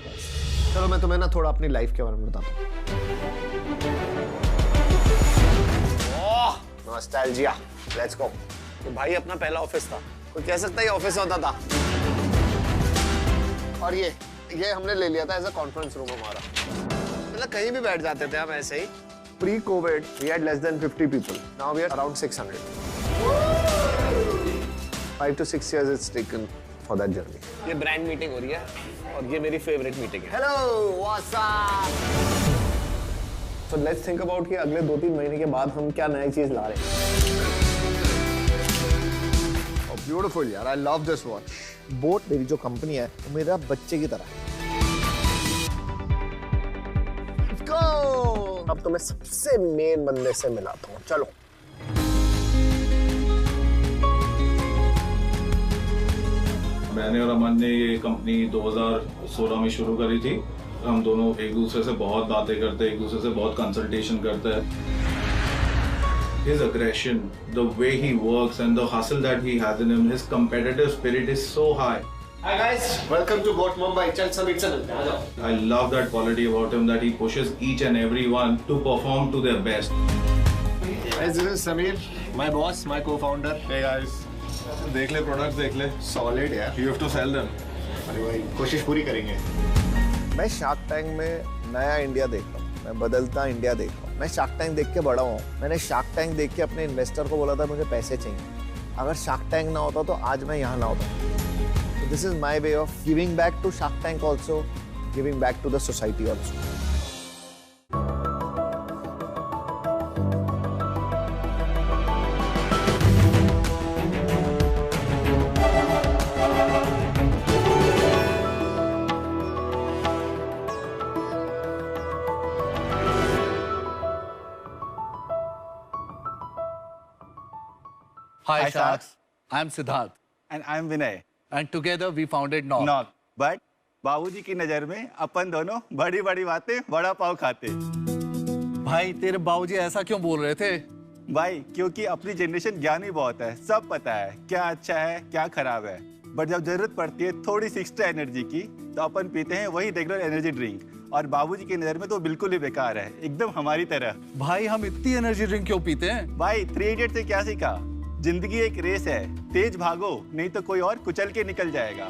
चलो मैं तुम्हें ना थोड़ा अपनी लाइफ के बारे में बताता हूँ। Nostalgia, let's go. तो भाई अपना पहला ऑफिस था, कोई कह सकता है ये ऑफिस होता था। और ये हमने ले लिया था एज अ कॉन्फ्रेंस रूम हमारा। मतलब कहीं भी बैठ जाते थे हम ऐसे ही। Pre covid we had less than 50 people, now we are around 600। 5 to 6 years it's taken for that journey. ये ब्रांड मीटिंग हो रही है और ये मेरी फेवरेट मीटिंग है। Hello, what's up? So let's think about कि अगले 2-3 महीने के बाद हम क्या नई चीज ला रहे हैं। Oh, beautiful यार, I love this watch. Boat मेरी जो कंपनी है वो मेरा बच्चे की तरह है। Let's go! अब तो मैं सबसे मेन बंदे से मिलाता हूँ, चलो। मैंने और अमन ने ये कंपनी 2016 में शुरू करी थी। हम दोनों एक दूसरे से बहुत बातें करते हैं, एक दूसरे से बहुत कंसल्टेशन करते हैं। His aggression, the way he works and the hustle that he has in him, his competitive spirit is so high. Hi guys, welcome to Boat Mumbai. चल सब एक साथ मिलते हैं, आ जाओ। I love that quality about him, that he pushes each and everyone to perform to their best. This is Samir, my boss, my co-founder. Hey guys, देख ले products देख ले. Solid यार. You have to sell them. अरे भाई कोशिश पूरी करेंगे. मैं शार्क टैंक में नया इंडिया देख रहा हूँ, मैं बदलता इंडिया देख रहा हूँ. मैं शार्क टैंक देख के बड़ा हूँ. मैंने शार्क टैंक देख के अपने इन्वेस्टर को बोला था मुझे पैसे चाहिए. अगर शार्क टैंक ना होता तो आज मैं यहाँ ना होता. So this is my way of giving back to Shark Tank also, giving back to the society also. Hi Sharks, I'm Siddharth. And I'm Vinay. And together we founded Knock. Knock. But बाबूजी की नजर में अपन दोनों बड़ी बड़ी बातें बड़ा पाव खाते. भाई तेरे बाबूजी ऐसा क्यों बोल रहे थे? भाई क्योंकि अपनी जनरेशन ज्ञानी बहुत है, सब पता है क्या अच्छा है क्या खराब है. बट जब जरूरत पड़ती है थोड़ी सी एक्स्ट्रा एनर्जी की तो अपन पीते हैं वही रेगुलर एनर्जी ड्रिंक. और बाबूजी की नजर में तो बिल्कुल ही बेकार है, एकदम हमारी तरह. भाई हम इतनी एनर्जी ड्रिंक क्यों पीते हैं? भाई 3 इडियट्स से क्या सीखा? जिंदगी एक रेस है, तेज भागो नहीं तो कोई और कुचल के निकल जाएगा.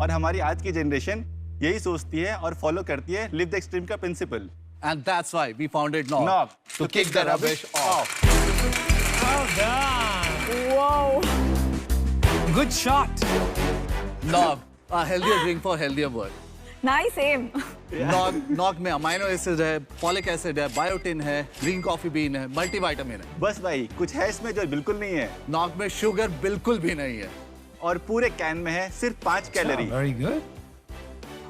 और हमारी आज की जनरेशन यही सोचती है और फॉलो करती है लिव द एक्सट्रीम का principal. And that's why we founded Knock. Knock to kick the rubbish off. Well done. Whoa. Good shot. Knock, a healthier drink for healthier world. Nice aim. Knock में amino acid है, folic acid है, biotin है, green coffee bean है, multivitamin है. बस भाई कुछ है इसमें जो बिल्कुल नहीं है. Knock में शुगर बिल्कुल भी नहीं है. और पूरे कैन में है सिर्फ 5 कैलोरी. Very good.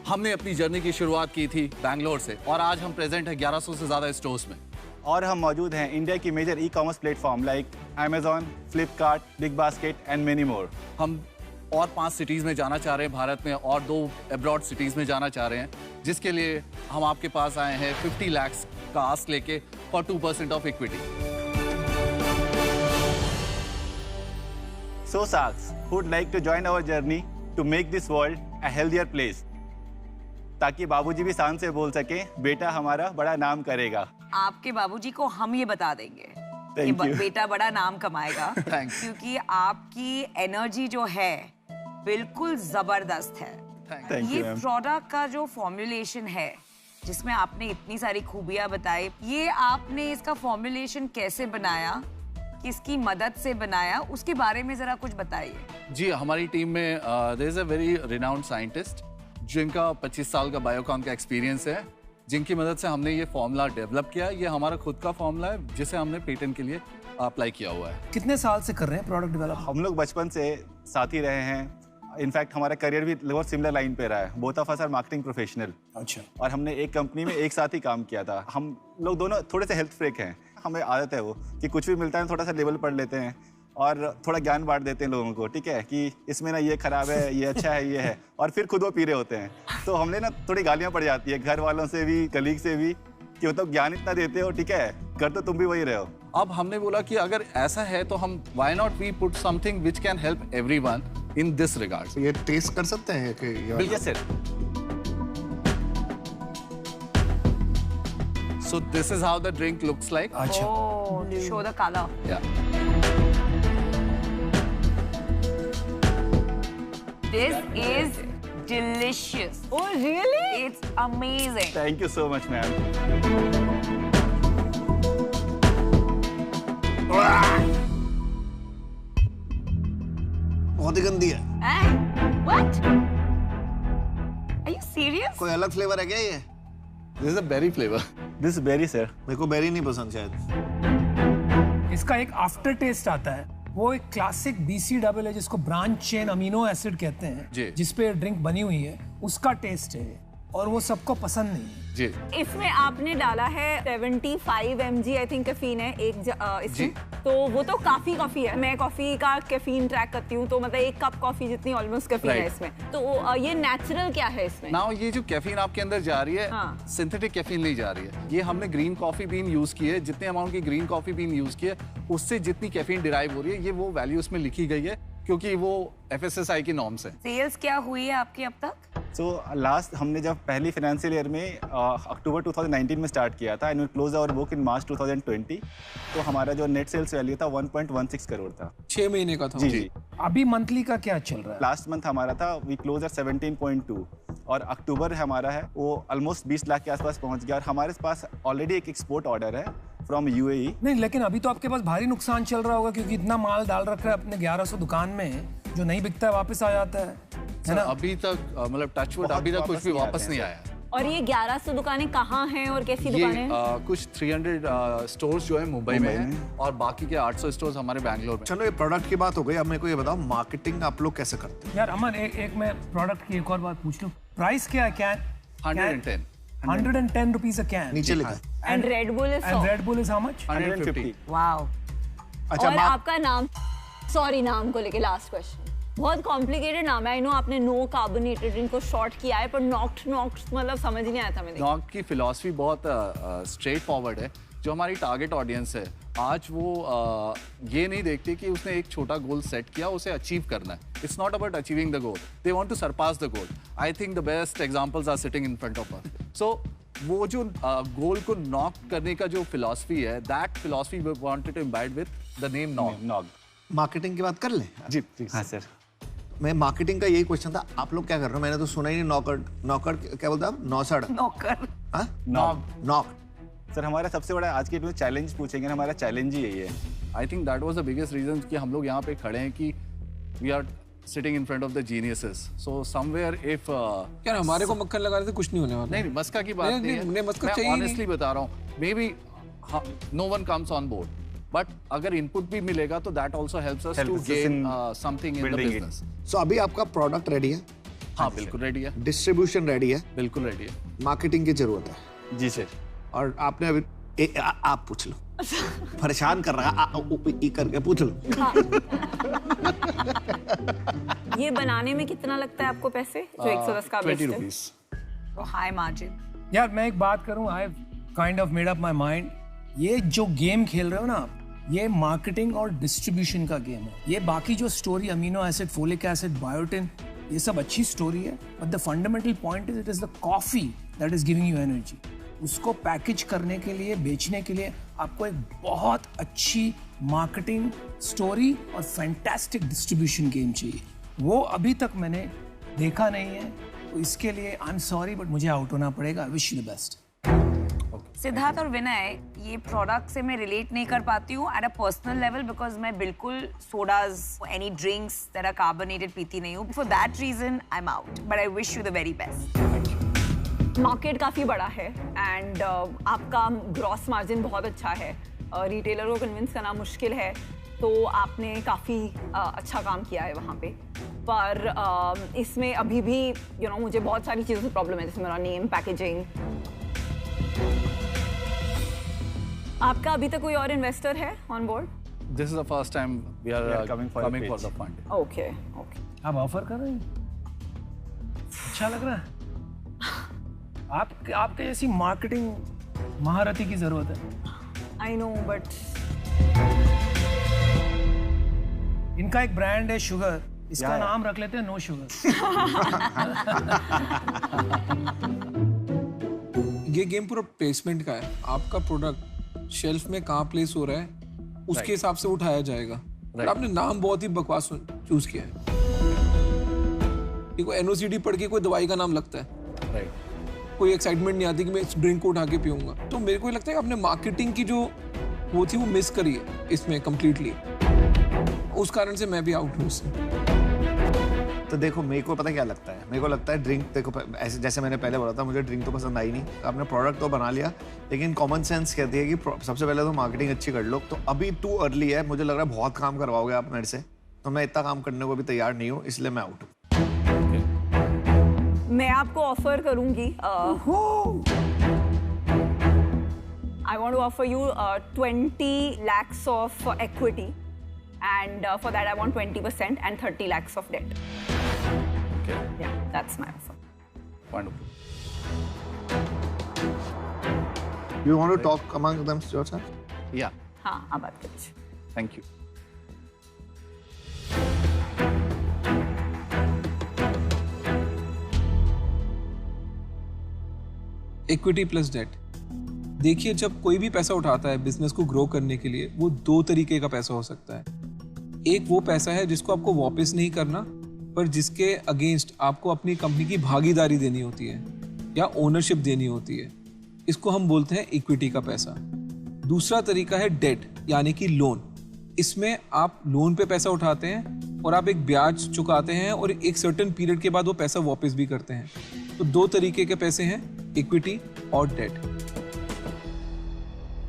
हमने अपनी जर्नी की शुरुआत की थी बैंगलोर से और आज हम प्रेजेंट है 1100 से ज्यादा स्टोर्स में. और हम मौजूद हैं इंडिया की major e-commerce platform like Amazon, Flipkart, BigBasket and many more. हम और 5 सिटीज में जाना चाह रहे हैं भारत में और 2 अब्रॉड सिटीज में जाना चाह रहे हैं, जिसके लिए हम आपके पास आए हैं 50 लाख का आस्क लेके for 2% of equity. So Sharks, who would like to join our journey to make this world a healthier place? ताकि बाबूजी भी शान से बोल सके बेटा हमारा बड़ा नाम करेगा. आपके बाबूजी को हम ये बता देंगे कि बेटा बड़ा नाम कमाएगा. क्योंकि आपकी एनर्जी जो है बिल्कुल जबरदस्त है. ये प्रोडक्ट का जो फॉर्मुलेशन है जिसमें आपने इतनी सारी खूबियां बताई, ये आपने इसका फॉर्मुलेशन कैसे बनाया, किसकी मदद से बनाया, उसके बारे में जरा कुछ बताइए. जी हमारी टीम में there is a very renowned scientist जिनका 25 साल का बायोकॉम का एक्सपीरियंस है, जिनकी मदद से हमने ये फॉर्मूला डेवलप किया. ये हमारा खुद का फॉर्मूला है जिसे हमने पेटेंट के लिए अप्लाई किया हुआ है. कितने साल से कर रहे हैं प्रोडक्ट डेवलप? हम लोग बचपन से साथ ही रहे हैं. इनफैक्ट हमारा करियर भी लगभग सिमिलर लाइन पे रहा है. Both of us are marketing professional. अच्छा. और हमने एक कंपनी में एक साथ ही काम किया था. हम लोग दोनों थोड़े से हेल्थ फ्रीक हैं. हमें आदत है वो कि कुछ भी मिलता है थोड़ा सा लेवल पढ़ लेते हैं और थोड़ा ज्ञान बांट देते हैं लोगों को. ठीक है कि इसमें ना ये खराब है, ये अच्छा है, ये है, और फिर खुद वो पी रहे होते हैं. तो हमने ना थोड़ी गालियां पड़ जाती है घर वालों से भी, कलीग से भी, कि मतलब ज्ञान इतना देते हो, ठीक है कर तो तुम भी वही रहे हो. अब हमने बोला कि अगर ऐसा है तो हम why not we put something which can help everyone in this regard. ये टेस्ट कर सकते हैं कि बिल्कुल sir. So this is how the drink looks like. अच्छा. Oh, show the color. Yeah. This is delicious. Oh, really? It's amazing. Thank you so much, ma'am. बहुत ही गंदी है. What? Are you serious? कोई अलग फ्लेवर है क्या ये? This is a berry flavor. This is berry, sir. मेरे को बेरी नहीं पसंद शायद. इसका एक आफ्टर टेस्ट आता है, वो एक क्लासिक BCAA है जिसको ब्रांच चेन अमीनो एसिड कहते हैं, जिसपे ड्रिंक बनी हुई है, उसका टेस्ट है और वो सबको पसंद नहीं है. जी. इसमें आपने डाला है 75 mg आई थिंक कैफीन है एक इसमें, तो वो तो काफी कॉफी है. मैं कॉफी का कैफीन ट्रैक करती हूँ तो मतलब 1 कप कॉफी जितनी ऑलमोस्ट कैफीन है इसमें. तो ये नेचुरल क्या है इसमें? नाउ ये जो कैफीन आपके अंदर जा रही है, सिंथेटिक कैफीन नहीं जा रही है. ये हमने ग्रीन कॉफी बीन यूज की है. जितने अमाउंट की ग्रीन कॉफी बीन यूज की है उससे जितनी कैफीन डिराइव हो रही है, ये वो वैल्यू उसमें लिखी गई है क्योंकि वो FSSAI की नॉर्म्स है. सेल्स क्या हुई है आपकी अब तक? सो लास्ट हमने जब पहली फाइनेंशियल ईयर में अक्टूबर 2019 में स्टार्ट किया था and we close our book in March 2020, तो हमारा जो नेट सेल्स वैल्यू था 1.16 करोड़ था। 6 महीने का था। जी। अभी मंथली का क्या चल रहा है? लास्ट मंथ हमारा था वी क्लोज एट 17.2 और अक्टूबर हमारा है वो ऑलमोस्ट 20 लाख के आसपास पहुंच गया और हमारे पास ऑलरेडी एक एक्सपोर्ट ऑर्डर है फ्रॉम UAE। नहीं, लेकिन अभी तो आपके पास भारी नुकसान चल रहा होगा क्योंकि इतना माल डाल रखा है अपने 1100 दुकान में, जो नहीं बिकता है वापिस आ जाता है ना? अभी तक मतलब टचवुड अभी तक कुछ भी वापस नहीं आया। और ये 1100 दुकानें कहाँ हैं और कैसी दुकानें हैं? कुछ 300 स्टोर्स जो है मुंबई में है और बाकी के 800 स्टोर्स हमारे बैंगलोर में। चलो ये प्रोडक्ट की बात हो गई, अब मेरे को ये बताओ मार्केटिंग आप लोग कैसे करते हैं? यार अमन, एक मैं प्रोडक्ट की एक और बात पूछ लूं, प्राइस क्या है? कैन 110 रुपीस अ कैन, नीचे लिखा है। And red bull is how much? 150। Wow. अच्छा, और आपका नाम, सॉरी नाम को लेके लास्ट क्वेश्चन, बहुत कॉम्प्लिकेटेड नाम है। आई नो आपने नो कार्बोनेटेड ड्रिंक को शॉर्ट किया है, पर नॉक्ड मतलब समझ नहीं आया था मैंने। नॉक्ड की फिलॉसफी बहुत स्ट्रेट फॉरवर्ड है। जो हमारी टारगेट ऑडियंस है आज वो ये नहीं देखते कि उसने एक छोटा गोल सेट किया, उसे अचीव करना है। It's not about achieving the goal, they want to surpass the goal. I think the best examples are sitting in front of us. So वो जो गोल को नॉक करने का जो फिलॉसफी है, that philosophy we wanted to imbibe with the name Knock. Marketing की बात कर लें? जी हाँ सर। मैं मार्केटिंग का यही क्वेश्चन था, आप लोग क्या कर रहे हो? मैंने तो सुना ही नहीं। नॉकर क्या बोलते हैं? नॉकर। हाँ, नॉक। सर हमारा सबसे बड़ा आज के चैलेंज पूछेंगे, हमारा चैलेंज ही यही है। I think that was the biggest reason कि हम लोग यहाँ पे खड़े हैं कि we are sitting in front of the geniuses. So somewhere if यार हमारे को मक्खन लगा रहे थे, कुछ नहीं होने वाला। नहीं, मस्का की बात नहीं है। मैं ऑनेस्टली बता रहा हूँ, may be no one comes on board, but अगर इनपुट भी मिलेगा तो that also helps us to gain something in the business. So अभी आपका प्रोडक्ट रेडी है? हाँ बिल्कुल रेडी है। डिस्ट्रीब्यूशन रेडी है? बिल्कुल रेडी है। मार्केटिंग की जरूरत है? जी सर। और आपने अभी आप पूछ लो, परेशान कर रहा है करके पूछ लो। ये बनाने में कितना लगता है आपको पैसे जो 110 का बेचते हैं? 20 रुपीस। High margin. यार मैं एक बात करूं, I kind of made up my mind. ये जो गेम खेल रहे हो ना आप, ये मार्केटिंग और डिस्ट्रीब्यूशन का गेम है। ये बाकी जो story amino acid, folic acid, biotin, ये सब अच्छी स्टोरी है, but the fundamental point is it is the coffee that is giving you energy. उसको पैकेज करने के लिए, बेचने के लिए आपको एक बहुत अच्छी मार्केटिंग स्टोरी और फैंटास्टिक डिस्ट्रीब्यूशन गेम चाहिए। वो अभी तक मैंने देखा नहीं है, तो इसके लिए आई एम सॉरी बट मुझे आउट होना पड़ेगा। Wish you the best. Siddharth और विनय, ये प्रोडक्ट से मैं रिलेट नहीं कर पाती हूँ at a personal level, because मैं बिल्कुल sodas, any drinks that are carbonated पीती नहीं हूँ। For that reason I am out, but I wish you the very best. Market काफ़ी बड़ा है एंड आपका ग्रॉस मार्जिन बहुत अच्छा है, रिटेलर को कन्विंस करना मुश्किल है, तो आपने काफ़ी अच्छा काम किया है वहाँ पे। पर इसमें अभी भी मुझे बहुत सारी चीज़ों से प्रॉब्लम है, जैसे मेरा नेम, पैकेजिंग। आपका अभी तक कोई और इन्वेस्टर है on board? This is the first time we are coming for the fund. Okay. आप ऑफर कर रहे हैं? अच्छा लग रहा है। आपके जैसी मार्केटिंग महारथी की जरूरत है। I know, but इनका एक ब्रांड है शुगर, इसका नाम रख लेते हैं नो शुगर। ये गेम पूरा प्लेसमेंट का है। आपका प्रोडक्ट शेल्फ में कहाँ प्लेस हो रहा है, उसके हिसाब से उठाया जाएगा। आपने नाम बहुत ही बकवास चूज किया है। कोई एनओसीडी पढ़ के कोई दवाई का नाम लगता है, कोई एक्साइटमेंट नहीं आती कि मैं इस ड्रिंक को उठा के पीऊंगा। तो मेरे को लगता है कि आपने मार्केटिंग की जो वो थी वो मिस करी है इसमें कम्प्लीटली। उस कारण से मैं भी आउट हूँ इससे। तो देखो, मेरे को पता क्या लगता है, मेरे को लगता है ड्रिंक, देखो ऐसे जैसे मैंने पहले बोला था, मुझे ड्रिंक तो पसंद आई नहीं। आपने प्रोडक्ट तो बना लिया, लेकिन कॉमन सेंस कहती है कि सबसे पहले तो मार्केटिंग अच्छी कर लो। तो अभी टू अर्ली है, मुझे लग रहा है बहुत काम करवाओगे आप मेरे से, तो मैं इतना काम करने को भी तैयार नहीं हूँ, इसलिए मैं आउट हूँ। मैं आपको ऑफर करूंगी, I want to offer you 20 lakhs of equity, and for that I want 20% and 30 lakhs of debt. Okay. Yeah, that's my offer. Wonderful. You want to talk among them yourself? Yeah. हाँ, आप बात करिए। Thank you. Equity plus debt. देखिए, जब कोई भी पैसा उठाता है बिजनेस को ग्रो करने के लिए, वो दो तरीके का पैसा हो सकता है। एक वो पैसा है जिसको आपको वापस नहीं करना, पर जिसके अगेंस्ट आपको अपनी कंपनी की भागीदारी देनी होती है या ओनरशिप देनी होती है। इसको हम बोलते हैं इक्विटी का पैसा। दूसरा तरीका है डेट, यानी कि लोन। इसमें आप लोन पे पैसा उठाते हैं और आप एक ब्याज चुकाते हैं और एक सर्टेन पीरियड के बाद वो पैसा वापस भी करते हैं। तो दो तरीके के पैसे हैं, इक्विटी और डेट।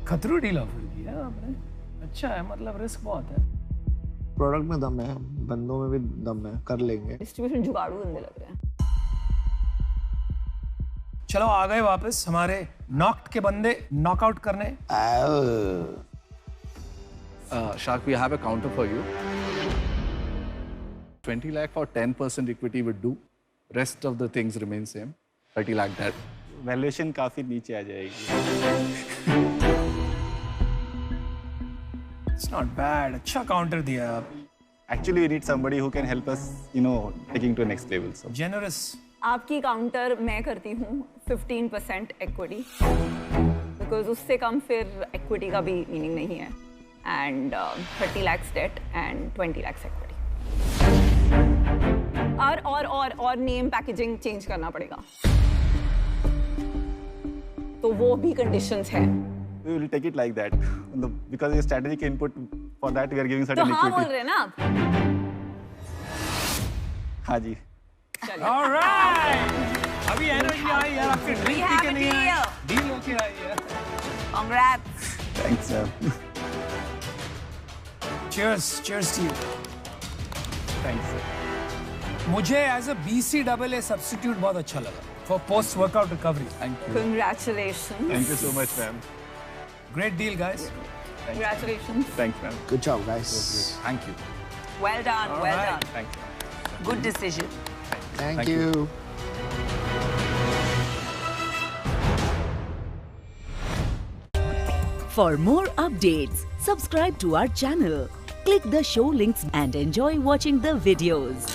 खतरू डील ऑफर किया आपने, अच्छा है, मतलब रिस्क बहुत है। प्रोडक्ट में दम है, बंदों में भी दम है, कर लेंगे। डिस्ट्रीब्यूशन जुगाड़ू धंधे लग रहे हैं। चलो आ गए वापस हमारे नॉक्ड के बंदे नॉकआउट करने। Shark, we have a counter for you. 20 lakh for 10% equity would do. Rest of the things remain same. 30 lakh debt. Valuation काफी नीचे आ जाएगी। It's not bad. अच्छा काउंटर दिया आप। Actually, we need somebody who can help us, you know, taking to the next level. So. Generous. आपकी counter मैं करती हूँ 15% इक्विटी, बिकॉज उससे कम फिर इक्विटी का भी मीनिंग नहीं है। And 30 lakhs debt and 20 lakhs equity. और नेम पैकेजिंग चेंज करना पड़ेगा, तो वो भी कंडीशंस है। We will take it like that, because your strategic input for that we are giving certain तो हाँ equity. बोल रहे हैं ना आप? हाँ जी। Alright. अभी एनर्जी आई यार, आपके ड्रिंक पी के नहीं आई, डील होके आई है। Congrats. Thanks, sir. Cheers, cheers to you. Thanks, sir. मुझे एज अ BCAA सब्स्टिट्यूट बहुत अच्छा लगा for post workout recovery. Thank you. Congratulations. Thank you so much, ma'am. Great deal, guys. Congratulations. Thanks, ma'am. Good job, guys. Thank you. Well done. All Well right. done. Thank you. Good decision. Thank you. For more updates, subscribe to our channel, click the show links and enjoy watching the videos.